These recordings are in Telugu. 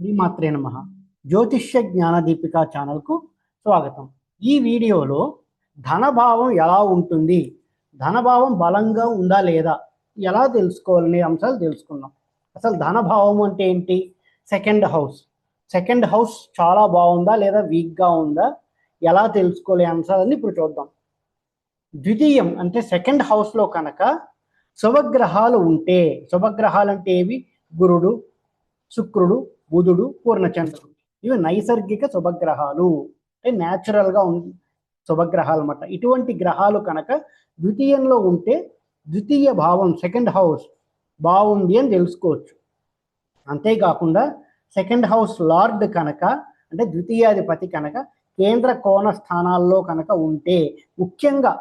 శ్రీమాత్రే నమః. జ్యోతిష్య జ్ఞాన దీపిక ఛానల్కు స్వాగతం. ఈ వీడియోలో ధనభావం ఎలా ఉంటుంది, ధనభావం బలంగా ఉందా లేదా, ఎలా తెలుసుకోవాలనే అంశాలు తెలుసుకుందాం. అసలు ధనభావం అంటే ఏంటి? సెకండ్ హౌస్ చాలా బాగుందా లేదా వీక్గా ఉందా, ఎలా తెలుసుకోలే అంశాలన్నీ ఇప్పుడు చూద్దాం. ద్వితీయం అంటే సెకండ్ హౌస్లో కనుక శుభగ్రహాలు ఉంటే, శుభగ్రహాలు అంటే ఏవి? గురుడు, శుక్రుడు, బుధుడు, పూర్ణచంద్రుడు. ఇవి నైసర్గిక శుభగ్రహాలు, అంటే న్యాచురల్గా ఉంది శుభగ్రహాలు అన్నమాట. ఇటువంటి గ్రహాలు కనుక ద్వితీయంలో ఉంటే ద్వితీయ భావం సెకండ్ హౌస్ బాగుంది అని తెలుసుకోవచ్చు. అంతేకాకుండా సెకండ్ హౌస్ లార్డ్ కనుక, అంటే ద్వితీయాధిపతి కనుక కేంద్ర కోణ స్థానాల్లో కనుక ఉంటే, ముఖ్యంగా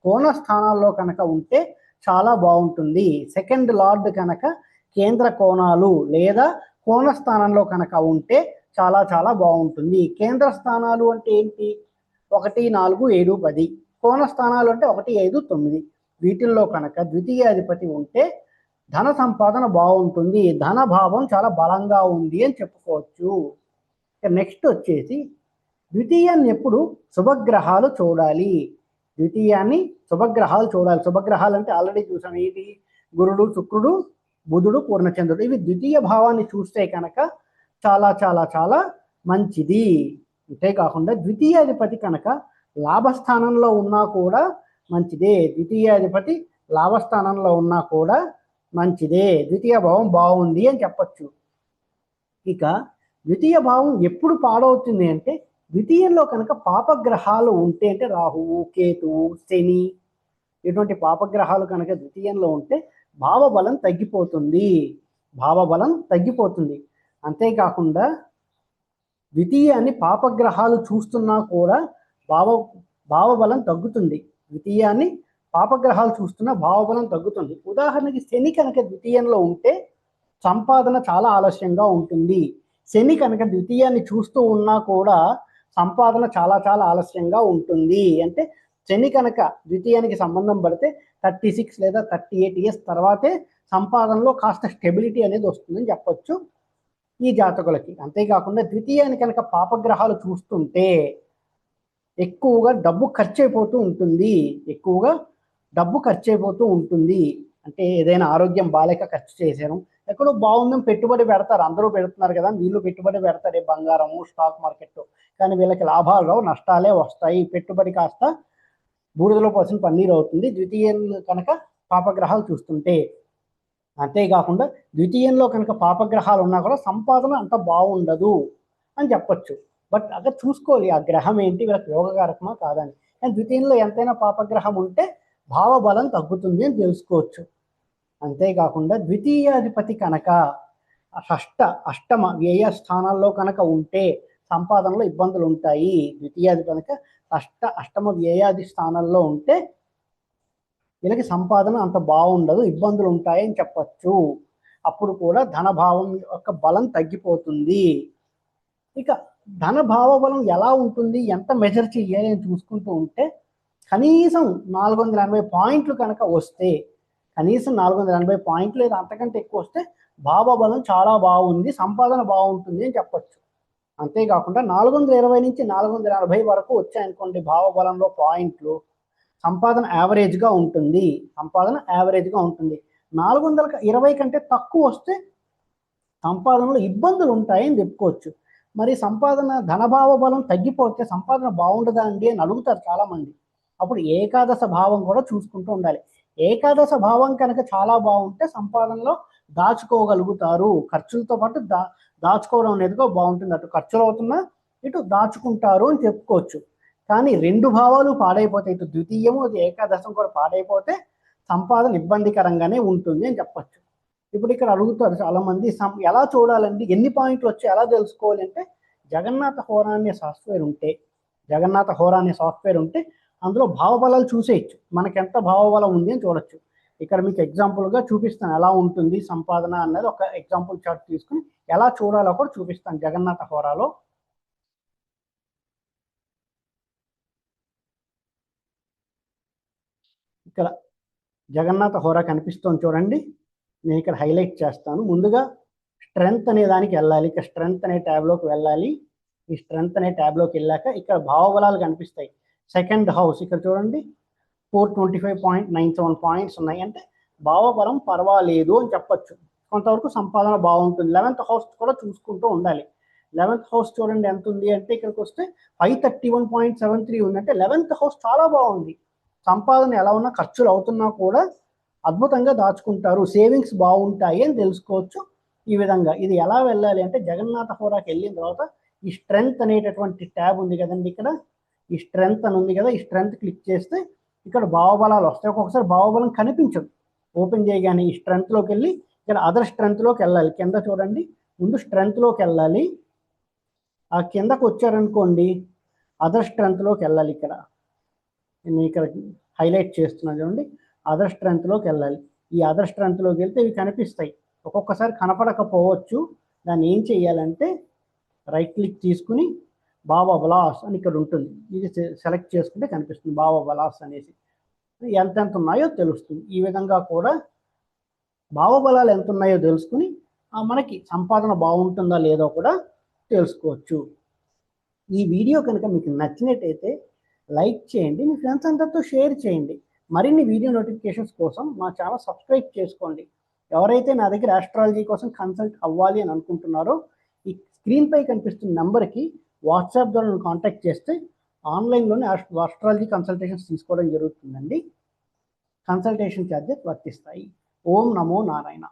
కోణ స్థానాల్లో కనుక ఉంటే చాలా బాగుంటుంది. సెకండ్ లార్డ్ కనుక కేంద్ర కోణాలు లేదా కోణ స్థానంలో కనుక ఉంటే చాలా చాలా బాగుంటుంది. కేంద్ర స్థానాలు అంటే ఏంటి? 1, 4, 7, 10. కోణ స్థానాలు అంటే 1, 5, 9. వీటిల్లో కనుక ద్వితీయాధిపతి ఉంటే ధన సంపాదన బాగుంటుంది, ధన భావం చాలా బలంగా ఉంది అని చెప్పుకోవచ్చు. నెక్స్ట్ వచ్చేసి ద్వితీయాన్ని ఎప్పుడు శుభగ్రహాలు చూడాలి. ద్వితీయాన్ని శుభగ్రహాలు చూడాలి. శుభగ్రహాలు అంటే ఆల్రెడీ చూసాం, ఏంటి? గురుడు, శుక్రుడు, బుధుడు, పూర్ణచంద్రుడు. ఇవి ద్వితీయ భావాన్ని చూస్తే కనుక చాలా చాలా చాలా మంచిది. అంతేకాకుండా ద్వితీయాధిపతి కనుక లాభస్థానంలో ఉన్నా కూడా మంచిదే. ద్వితీయాధిపతి లాభస్థానంలో ఉన్నా కూడా మంచిదే. ద్వితీయ భావం బాగుంది అని చెప్పచ్చు. ఇక ద్వితీయ భావం ఎప్పుడు పాడవుతుంది అంటే ద్వితీయంలో కనుక పాపగ్రహాలు ఉంటే, అంటే రాహువు, కేతువు, శని, ఇటువంటి పాపగ్రహాలు కనుక ద్వితీయంలో ఉంటే భావబలం తగ్గిపోతుంది. అంతేకాకుండా ద్వితీయాన్ని పాపగ్రహాలు చూస్తున్నా కూడా భావబలం తగ్గుతుంది. ద్వితీయాన్ని పాపగ్రహాలు చూస్తున్నా భావబలం తగ్గుతుంది. ఉదాహరణకి శని కనుక ద్వితీయంలో ఉంటే సంపాదన చాలా ఆలస్యంగా ఉంటుంది. శని కనుక ద్వితీయాన్ని చూస్తూ ఉన్నా కూడా సంపాదన చాలా చాలా ఆలస్యంగా ఉంటుంది. అంటే శని కనుక ద్వితీయానికి సంబంధం పడితే 36 లేదా 38 ఇయర్స్ తర్వాతే సంపాదనలో కాస్త స్టెబిలిటీ అనేది వస్తుందని చెప్పొచ్చు ఈ జాతకులకి. అంతేకాకుండా ద్వితీయాన్ని కనుక పాపగ్రహాలు చూస్తుంటే ఎక్కువగా డబ్బు ఖర్చు అయిపోతూ ఉంటుంది. అంటే ఏదైనా ఆరోగ్యం బాలేక ఖర్చు చేశాను, ఎక్కడో బాగుందని పెట్టుబడి పెడతారు, అందరూ పెడుతున్నారు కదా, వీళ్ళు పెట్టుబడి పెడతారు బంగారము, స్టాక్ మార్కెట్. కానీ వీళ్ళకి లాభాలు రావు, నష్టాలే వస్తాయి. పెట్టుబడి కాస్త బూడిదలో పోసిన పన్నీరు అవుతుంది ద్వితీయంలో కనుక పాపగ్రహాలు చూస్తుంటే. అంతేకాకుండా ద్వితీయంలో కనుక పాపగ్రహాలు ఉన్నా కూడా సంపాదన అంత బాగుండదు అని చెప్పొచ్చు. బట్ అక్కడ చూసుకోవాలి ఆ గ్రహం ఏంటి, వీళ్ళకి యోగకారకమా కాదని. కానీ ద్వితీయంలో ఎంతైనా పాపగ్రహం ఉంటే భావబలం తగ్గుతుంది అని తెలుసుకోవచ్చు. అంతేకాకుండా ద్వితీయాధిపతి కనుక అష్టమ వ్యయ స్థానాల్లో కనుక ఉంటే సంపాదనలో ఇబ్బందులు ఉంటాయి. ద్వితీయాధిపతి కనుక అష్టమ వ్యయాది స్థానాల్లో ఉంటే వీళ్ళకి సంపాదన అంత బాగుండదు, ఇబ్బందులు ఉంటాయని చెప్పచ్చు. అప్పుడు కూడా ధనభావం యొక్క బలం తగ్గిపోతుంది. ఇక ధనభావ బలం ఎలా ఉంటుంది, ఎంత మెజర్ చేయాలి అని చూసుకుంటూ ఉంటే కనీసం 480 పాయింట్లు కనుక వస్తే, కనీసం 480 పాయింట్లు లేదా అంతకంటే ఎక్కువ వస్తే భావబలం చాలా బాగుంది, సంపాదన బాగుంటుంది అని చెప్పచ్చు. అంతేకాకుండా 420 నుంచి 480 వరకు వచ్చాయనుకోండి భావబలంలో పాయింట్లు, సంపాదన యావరేజ్గా ఉంటుంది. 420 కంటే తక్కువ వస్తే సంపాదనలో ఇబ్బందులు ఉంటాయని చెప్పుకోవచ్చు. మరి సంపాదన ధనభావ బలం తగ్గిపోతే సంపాదన బాగుండదా అండి అని అడుగుతారు చాలామంది. అప్పుడు ఏకాదశ భావం కూడా చూసుకుంటూ ఉండాలి. ఏకాదశ భావం కనుక చాలా బాగుంటే సంపాదనలో దాచుకోగలుగుతారు. ఖర్చులతో పాటు దాచుకోవడం అనేది బాగుంటుంది. అటు ఖర్చులు అవుతున్నా ఇటు దాచుకుంటారు అని చెప్పుకోవచ్చు. కానీ 2 భావాలు పాడైపోతే, ఇటు ద్వితీయము అది ఏకాదశం కూడా పాడైపోతే సంపాదన ఇబ్బందికరంగానే ఉంటుంది అని చెప్పచ్చు. ఇప్పుడు ఇక్కడ అడుగుతారు చాలామంది, ఎలా చూడాలండి, ఎన్ని పాయింట్లు వచ్చి ఎలా తెలుసుకోవాలి అంటే జగన్నాథ హోరా అనే సాఫ్ట్వేర్ ఉంటే అందులో భావబలాలు చూసేయచ్చు. మనకి ఎంత భావబలం ఉంది అని చూడొచ్చు. ఇక్కడ మీకు ఎగ్జాంపుల్గా చూపిస్తాను ఎలా ఉంటుంది సంపాదన అన్నది. ఒక ఎగ్జాంపుల్ చార్ట్ తీసుకుని ఎలా చూడాలో కూడా చూపిస్తాను జగన్నాథ హోరాలో. ఇక్కడ జగన్నాథ హోరా కనిపిస్తుంది చూడండి. నేను ఇక్కడ హైలైట్ చేస్తాను. ముందుగా స్ట్రెంగ్త్ అనే దానికి వెళ్ళాలి. ఇక స్ట్రెంగ్త్ అనే ట్యాబ్లోకి వెళ్ళాలి. ఈ స్ట్రెంగ్త్ అనే ట్యాబ్లోకి వెళ్ళాక ఇక్కడ భావబలాలు కనిపిస్తాయి. సెకండ్ హౌస్ ఇక్కడ చూడండి 425.97 పాయింట్స్ ఉన్నాయి. అంటే భావబలం పర్వాలేదు అని చెప్పొచ్చు. కొంతవరకు సంపాదన బాగుంటుంది. 11th హౌస్ కూడా చూసుకుంటూ ఉండాలి. 11th హౌస్ చూడండి ఎంత ఉంది అంటే ఇక్కడికి వస్తే 531.73 ఉంది. అంటే 11th హౌస్ చాలా బాగుంది. సంపాదన ఎలా ఉన్నా ఖర్చులు అవుతున్నా కూడా అద్భుతంగా దాచుకుంటారు. సేవింగ్స్ బాగుంటాయి అని తెలుసుకోవచ్చు. ఈ విధంగా ఇది ఎలా వెళ్ళాలి అంటే జగన్నాథ హోరాకి వెళ్ళిన తర్వాత ఈ స్ట్రెంగ్త్ అనేటటువంటి ట్యాబ్ ఉంది కదండి. ఇక్కడ ఈ స్ట్రెంగ్త్ అని ఉంది కదా, ఈ స్ట్రెంగ్త్ క్లిక్ చేస్తే ఇక్కడ భావబలాలు వస్తాయి. ఒక్కొక్కసారి భావబలం కనిపించదు. ఓపెన్ చేయగానే ఈ స్ట్రెంగ్త్లోకి వెళ్ళి ఇక్కడ అదర్ స్ట్రెంగ్త్లోకి వెళ్ళాలి. కింద చూడండి, ముందు స్ట్రెంగ్త్లోకి వెళ్ళాలి. ఆ కిందకు వచ్చారనుకోండి అదర్ స్ట్రెంగ్త్లోకి వెళ్ళాలి. ఇక్కడ నేను ఇక్కడ హైలైట్ చేస్తున్నాను చూడండి, అదర్ స్ట్రెంగ్త్లోకి వెళ్ళాలి. ఈ అదర్ స్ట్రెంగ్త్లోకి వెళ్తే ఇవి కనిపిస్తాయి. ఒక్కొక్కసారి కనపడకపోవచ్చు. దాన్ని ఏం చేయాలంటే రైట్ క్లిక్ తీసుకుని భావబలాస్ అని ఇక్కడ ఉంటుంది. ఇది సెలెక్ట్ చేసుకుంటే కనిపిస్తుంది భావబలాస్ అనేసి. ఎంతెంత ఉన్నాయో తెలుస్తుంది. ఈ విధంగా కూడా భావబలాలు ఎంత ఉన్నాయో తెలుసుకుని మనకి సంపాదన బాగుంటుందా లేదో కూడా తెలుసుకోవచ్చు. ఈ వీడియో కనుక మీకు నచ్చినట్టయితే లైక్ చేయండి, మీ ఫ్రెండ్స్ అందరితో షేర్ చేయండి. మరిన్ని వీడియో నోటిఫికేషన్స్ కోసం మా ఛానల్ సబ్స్క్రైబ్ చేసుకోండి. ఎవరైతే నా దగ్గర ఆస్ట్రాలజీ కోసం కన్సల్ట్ అవ్వాలి అని అనుకుంటున్నారో ఈ స్క్రీన్పై కనిపిస్తున్న నెంబర్కి వాట్సాప్ ద్వారా కాంటాక్ట్ చేస్తే ఆన్లైన్లోనే ఆస్ట్రాలజీ కన్సల్టేషన్స్ తీసుకోవడం జరుగుతుందండి. కన్సల్టేషన్ ఛార్జెస్ వర్తిస్తాయి. ఓం నమో నారాయణ.